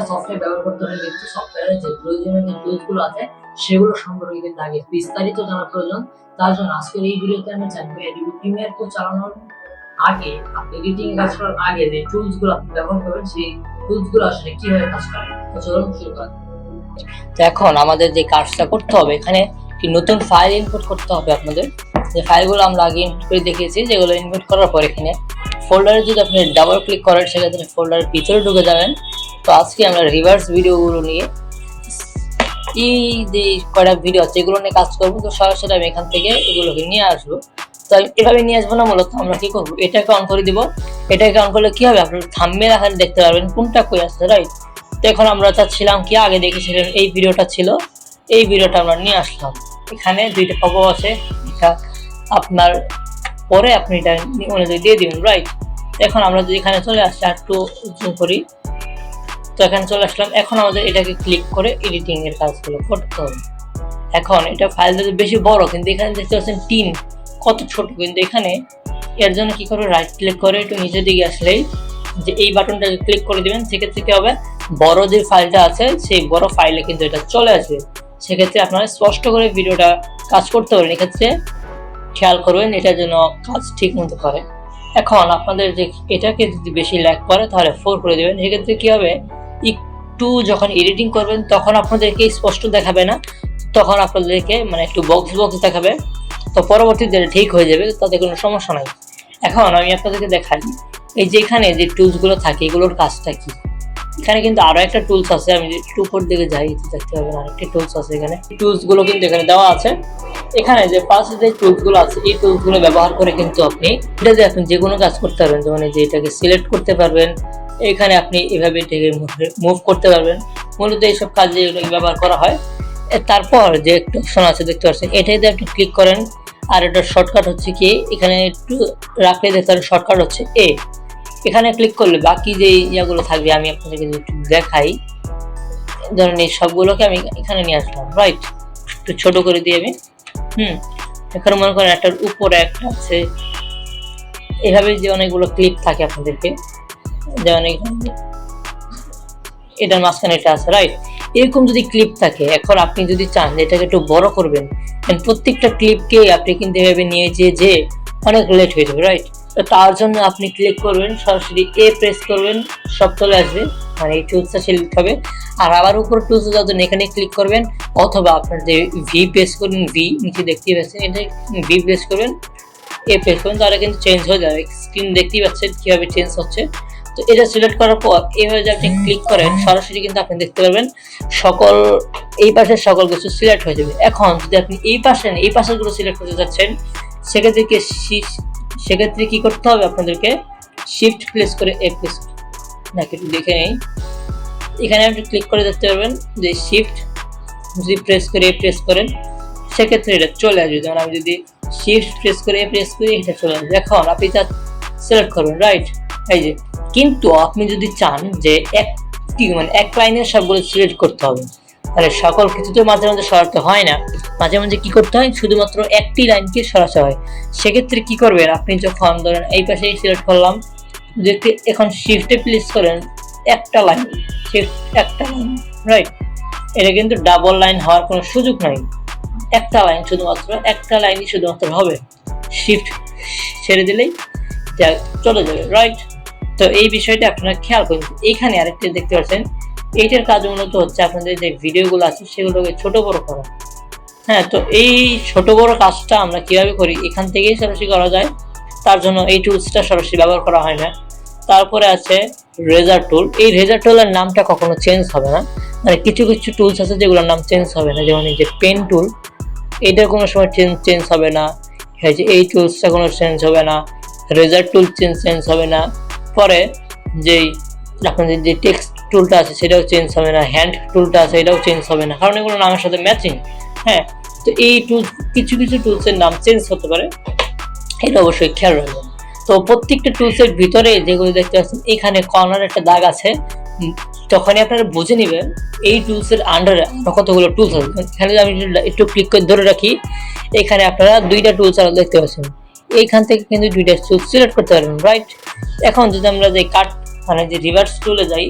একটা সফটওয়্যার ব্যবহার করতে হলে কিন্তু সফটওয়্যারের যে প্রয়োজনীয় যে টুলসগুলো আছে সেগুলো সম্পর্কে কিন্তু আগে বিস্তারিত জানা প্রয়োজন। তার জন্য আজকের এই ভিডিওতে আমি জানবো Adobe Premiere Pro চালানোর আগে, আপনি এডিটিং কাজ করার আগে যে টুলসগুলো আপনি ব্যবহার করবেন সেই টুলসগুলো আসলে কিভাবে কাজ করে। তো চলুন শুরু করা যাক। তো এখন আমাদের যে কাজটা করতে হবে, এখানে একটি নতুন ফাইল ইনপুট করতে হবে। আপনাদের যে ফাইলগুলো আমরা আগে ইনপুট করে দেখিয়েছি, যেগুলো ইনপুট করার পর এখানে ফোল্ডারে যদি আপনি ডাবল ক্লিক করেন সেক্ষেত্রে ফোল্ডারের ভিতরে ঢুকে যাবেন। তো আজকে আমরা রিভার্স ভিডিওগুলো নিয়ে এই যে কয়টা ভিডিও আছে এগুলো নিয়ে কাজ করবো। তো সরাসরি আমি এখান থেকে এগুলোকে নিয়ে আসবো। তো এভাবে নিয়ে আসবো না, মূলত আমরা কি করবো, এটাকে অন করে দিব। এটাকে অন করলে কি হবে, আপনার থাম্বনেইল এখানে দেখতে পারবেন কোনটা কই আছে, রাইট। তো এখন আমরা চাচ্ছিলাম কি, আগে দেখেছিলেন এই ভিডিওটা ছিল, এই ভিডিওটা আমরা নিয়ে আসলাম। এখানে দুইটা পপআপ আছে, এটা আপনার পরে আপনি এটা অনুযায়ী দিয়ে দিবেন, রাইট। এখন আমরা যদি এখানে চলে আসছি, একটু জুম করি, তো এখানে চলে আসলাম। এখন আমাদের এটাকে ক্লিক করে এডিটিং এর কাজগুলো করতে হবে। এখন এটা ফাইল যদি বেশি বড়, কিন্তু এখানে দেখতে পাচ্ছেন টিন কত ছোট, কিন্তু এখানে এর জন্য কি করে, রাইট ক্লিক করে একটু নিচের দিকে আসলেই যে এই বাটনটাকে ক্লিক করে দিবেন। সেক্ষেত্রে কি হবে, বড় যে ফাইলটা আছে সেই বড় ফাইলে কিন্তু এটা চলে আসবে। সেক্ষেত্রে আপনারা স্পষ্ট করে ভিডিওটা কাজ করতে পারবেন। এক্ষেত্রে খেয়াল করবেন এটা যেন কাজ ঠিক মতো করে। এখন আপনাদের যে এটাকে যদি বেশি ল্যাগ করে তাহলে 4 করে দেবেন। সেক্ষেত্রে কি হবে, একটু যখন এডিটিং করবেন তখন আপনাদেরকে স্পষ্ট দেখাবে না, তখন আপনাদেরকে মানে একটু বক্স বক্স দেখাবে। তো পরবর্তীতে ঠিক হয়ে যাবে, তাতে কোনো সমস্যা নাই। এখন আমি আপনাদেরকে দেখাই এই যে এখানে যে টুলসগুলো থাকে এগুলোর কাজটা কি। এখানে কিন্তু আরো একটা টুলস আছে, আমি একটু উপর দিকে যাই দেখতে পাবেন আরেকটি টুলস আছে। এখানে টুলসগুলো কিন্তু এখানে দেওয়া আছে। এখানে যে পাশে যে টুলসগুলো আছে এই টুলসগুলো ব্যবহার করে কিন্তু আপনি এটা যে আপনি যে কোনো কাজ করতে পারবেন। যেমন যে এটাকে সিলেক্ট করতে পারবেন, এখানে আপনি এভাবে এটাকে মুভ করতে পারবেন। মূলত এইসব কাজে এগুলো ব্যবহার করা হয়। তারপর যে একটা অপশন আছে দেখতে পাচ্ছেন, এটাতে আপনি ক্লিক করেন। আর এটার শর্টকাট হচ্ছে কি, এখানে একটু রাখলে দেখতে পারেন শর্টকাট হচ্ছে এ। এখানে ক্লিক করলে বাকি যে ইয়াগুলো থাকবে আমি আপনাদেরকে একটু দেখাই। ধরেন এই সবগুলোকে আমি এখানে নিয়ে আসলাম, রাইট। একটু ছোট করে দিই আমি। এখানে মনে করেন একটার উপরে একটা আছে, এভাবে যে অনেকগুলো ক্লিপ থাকে আপনাদেরকে, যেমন এটার মাঝখানে এটা আছে, রাইট। এরকম যদি ক্লিপ থাকে, এখন আপনি যদি চান যে এটাকে একটু বড় করবেন, প্রত্যেকটা ক্লিপকে আপনি কিন্তু এভাবে নিয়ে যে অনেক লেট হয়ে যাবে, রাইট। তো তার জন্য আপনি ক্লিক করবেন, সরাসরি এ প্রেস করবেন, সব চলে আসবে, মানে এই টুলসটা সিলেক্ট হবে। আর আবার উপর টুলস যাওয়ার জন্য এখানে ক্লিক করবেন, অথবা আপনার যে ভি প্রেস করবেন, ভি নিচে দেখতেই পাচ্ছেন, এটা ভি প্রেস করবেন, এ প্রেস করবেন, তাহলে কিন্তু চেঞ্জ হয়ে যাবে। স্ক্রিন দেখতেই পাচ্ছেন কিভাবে চেঞ্জ হচ্ছে। তো এটা সিলেক্ট করার পর এইভাবে যে আপনি ক্লিক করেন, সরাসরি কিন্তু আপনি দেখতে পারবেন সকল এই পাশের সকল কিছু সিলেক্ট হয়ে যাবে। এখন যদি আপনি এই পাশেগুলো সিলেক্ট করতে যাচ্ছেন, সেক্ষেত্রে কি করতে হবে, আপনাদেরকে শিফট প্রেস করে এ প্রেস নাকি একটু দেখে নেই। এখানে আপনি ক্লিক করে দেখতে পারবেন যে শিফট যদি প্রেস করে এ প্রেস করেন, সেক্ষেত্রে এটা চলে আসবে। যেমন আমি যদি শিফট প্রেস করে এ প্রেস করি, এটা চলে আসবে। এখন আপনি যা সিলেক্ট করবেন, রাইট, এই যে। কিন্তু আপনি যদি চান যে এক লাইনের সবগুলো সিলেক্ট করতে হবে, তাহলে সকল কিছু তো মাঝে মাঝে সরাতে হয় না, মাঝে মাঝে কি করতে হয়, শুধুমাত্র একটি লাইনকে সরাতে হয়। সেক্ষেত্রে কি করবেন, আপনি যখন ধরেন এই পাশে সিলেক্ট করলাম, যদি এখন শিফটে প্লেস করেন একটা লাইন, রাইট, এটা কিন্তু ডাবল লাইন হওয়ার কোনো সুযোগ নাই। একটা লাইন শুধুমাত্র, একটা লাইনই শুধুমাত্র হবে। শিফট ছেড়ে দিলেই চলে যাবে, রাইট। তো এই বিষয়টা আপনারা খেয়াল করুন। এইখানে আরেকটা দেখতে পাচ্ছেন, এইটার কাজ মূলত হচ্ছে আপনাদের যে ভিডিওগুলো আছে সেগুলোকে ছোট বড় করা। হ্যাঁ, তো এই ছোট বড় কাজটা আমরা কিভাবে করি, এখান থেকেই সরাসরি করা যায়। তার জন্য এই টুলসটা সরাসরি ব্যবহার করা হয় না। তারপরে আছে রেজার টুল। এই রেজার টুলের নামটা কখনো চেঞ্জ হবে না, মানে কিছু কিছু টুলস আছে যেগুলোর নাম চেঞ্জ হবে না। যেমন এই যে পেন টুল, এটার কোনো সময় চেঞ্জ হবে না। এই টুলসটা কোনো চেঞ্জ হবে না। রেজার টুল চেঞ্জ হবে না। পরে যেই আপনাদের যে টেক্সট টুলটা আছে সেটাও চেঞ্জ হবে না। হ্যান্ড টুলটা আছে এটাও চেঞ্জ হবে না, কারণ এগুলো নামের সাথে ম্যাচিং। হ্যাঁ, তো এই কিছু টুলসের নাম চেঞ্জ হতে পারে, এটা অবশ্যই খেয়াল রাখবেন। তো প্রত্যেকটা টুলসের ভিতরে যেগুলো দেখতে পাচ্ছেন, এখানে কর্নার একটা দাগ আছে, তখনই আপনারা বুঝে নেবেন এই টুলসের আন্ডারে কতগুলো টুলস আছে। এখানে আমি একটু ক্লিক করে ধরে রাখি, এখানে আপনারা দুইটা টুলস আরো দেখতে পাচ্ছেন। এইখান থেকে কিন্তু দুইটা টুলস সিলেক্ট করতে পারবেন, রাইট। এখন যদি আমরা যে মানে যে রিভার্স টুলে যাই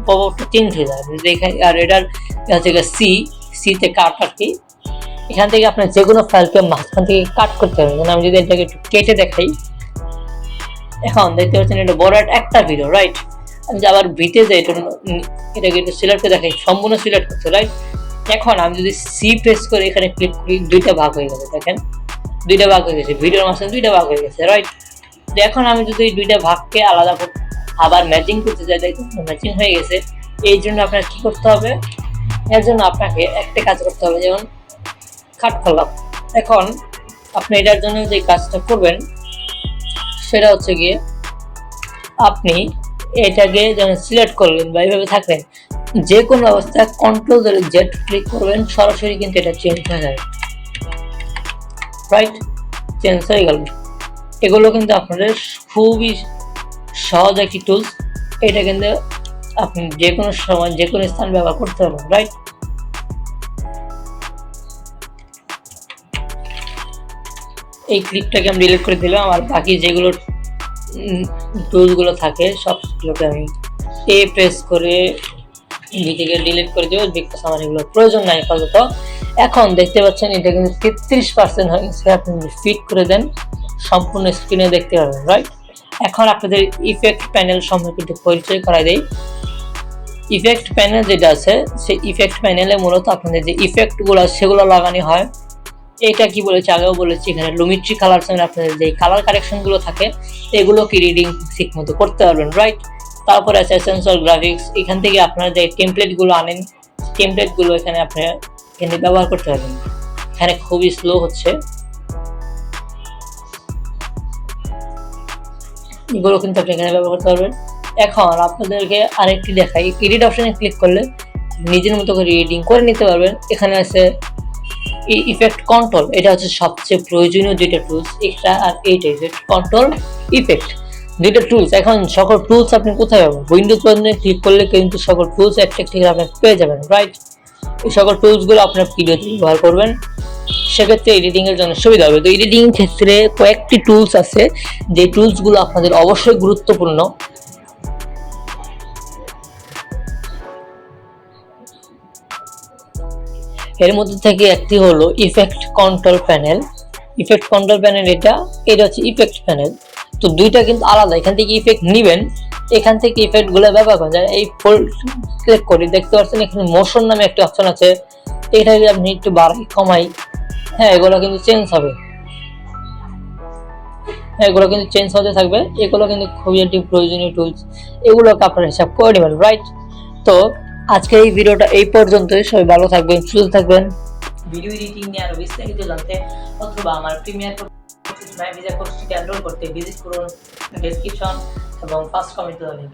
পপআপটা চেঞ্জ হয়ে যায় দেখাই। আর এটার হচ্ছে সিতে কাট আর কি, এখান থেকে আপনার যে কোনো ফাইলকে মাঝখান থেকে কাট করতে হবে। মানে আমি যদি এটাকে একটু কেটে দেখাই, এখন দেখতে পাচ্ছেন এটা বড় একটা ভিডিও, রাইট? আমি যে আবার ভিতে যাই এটাকে একটু সিলেক্ট করে দেখাই, সম্পূর্ণ সিলেক্ট করতে, রাইট? এখন আমি যদি সি প্রেস করে এখানে ক্লিক করি, দুইটা ভাগ হয়ে গেছে, দেখেন দুইটা ভাগ হয়ে গেছে, ভিডিওর মাঝখানে দুইটা ভাগ হয়ে গেছে, রাইট? এখন আমি যদি এই দুইটা ভাগকে আলাদা আবার ম্যাচিং করতে চাই, দেখুন ম্যাচিং হয়ে গেছে। এই জন্য আপনার কি করতে হবে, এর জন্য আপনাকে একটা কাজ করতে হবে, যেমন কাট করলাম। এখন আপনি এটার জন্য যে কাজটা করবেন সেটা হচ্ছে গিয়ে আপনি এটাকে যখন সিলেক্ট করবেন বা এইভাবে থাকবেন, যে কোনো অবস্থায় কন্ট্রোল ধরে জেড ক্লিক করবেন, সরাসরি কিন্তু এটা চেঞ্জ হয়ে যাবে, রাইট? চেঞ্জ হয়ে গেল। এগুলো কিন্তু আপনাদের খুবই সহজ একটি টুলস, এটা কিন্তু আপনি যে কোনো সময় যে কোনো স্থান ব্যবহার করতে পারবেন, রাইট? এই ক্লিপটাকে আমি ডিলিট করে দিলাম, আর বাকি যেগুলো টুলসগুলো থাকে সবগুলোকে আমি প্রেস করে থেকে ডিলিট করে দেবো, বিকজ আমার এগুলো প্রয়োজন নাই আপাতত। এখন দেখতে পাচ্ছেন এটা কিন্তু 33% হয়ে গেছে। আপনি যদি ফিট করে দেন সম্পূর্ণ স্ক্রিনে দেখতে পারবেন, রাইট? এখন আপনাদের ইফেক্ট প্যানেল সম্পর্কে একটু পরিচয় করাই দেই। ইফেক্ট প্যানেল যেটা আছে, সেই ইফেক্ট প্যানেলে মূলত আপনাদের যে ইফেক্টগুলো সেগুলো লাগানো হয়। এটা কি বলেছি, আগেও বলেছি, এখানে লুমিট্রি কালার সঙ্গে আপনাদের যে কালার কারেকশনগুলো থাকে এগুলোকে রিডিং ঠিক মতো করতে পারবেন, রাইট? তারপরে আছে সেন্সর গ্রাফিক্স, এখান থেকে আপনারা যে টেমপ্লেটগুলো আনেন টেমপ্লেটগুলো এখানে ব্যবহার করতে পারবেন। এখানে খুবই স্লো হচ্ছে, এগুলো কিন্তু আপনি এখানে ব্যবহার করতে পারবেন। এখন আপনাদেরকে আরেকটি দেখাই, এডিট অপশনে ক্লিক করলে নিজের মতো করে রিডিং করে নিতে পারবেন। এখানে আছে ইফেক্ট কন্ট্রোল, এটা হচ্ছে সবচেয়ে প্রয়োজনীয় দুইটা টুলস, এটা আর এইটা, ইফেক্ট কন্ট্রোল, ইফেক্ট, দুইটা টুলস। এখন সকল টুলস আপনি কোথায় পাবেন? উইন্ডোজ বাটনে ক্লিক করলে কিন্তু সকল টুলস একটা আপনি পেয়ে যাবেন, রাইট? এই সকল টুলসগুলো আপনার ভিডিওতে ব্যবহার করবেন, সেক্ষেত্রে এডিটিং এর জন্য সুবিধা হবে। তো এডিটিং ক্ষেত্রে কয়েকটি টুলস আছে, যে টুলসগুলো আপনাদের অবশ্যই গুরুত্বপূর্ণ। এর মধ্যে থেকে একটি হলো effect control panel. Effect control panel এটা হচ্ছে ইফেক্ট প্যানেল। তো দুইটা কিন্তু আলাদা, এখান থেকে ইফেক্ট নেবেন, এখান থেকে ইফেক্টগুলো ব্যবহার করা যায়। এই ফোল্ড ক্লিক করে দেখতে পাচ্ছেন এখানে মোশন নামে একটা অপশন আছে, এটা যদি আপনি একটু বাড়াই কমাই, হ্যাঁ এগুলো কিন্তু চেঞ্জ হবে, হ্যাঁ এগুলো কিন্তু চেঞ্জ হতে থাকবে। এগুলো কিন্তু খুবই একটি প্রয়োজনীয় টুলস, এগুলোকে আপনারা হিসাব করে নেবেন, রাইট? তো আজকে এই ভিডিওটা এই পর্যন্তই। সবাই ভালো থাকবেন, সুস্থ থাকবেন। ভিডিও এডিটিং নিয়ে আরো বিস্তারিত জানতে অথবা আমার প্রিমিয়ার কোর্সটি ডাউনলোড করতে ভিজিট করুন ডেসক্রিপশন এবং ফার্স্ট কমেন্টে লিংক।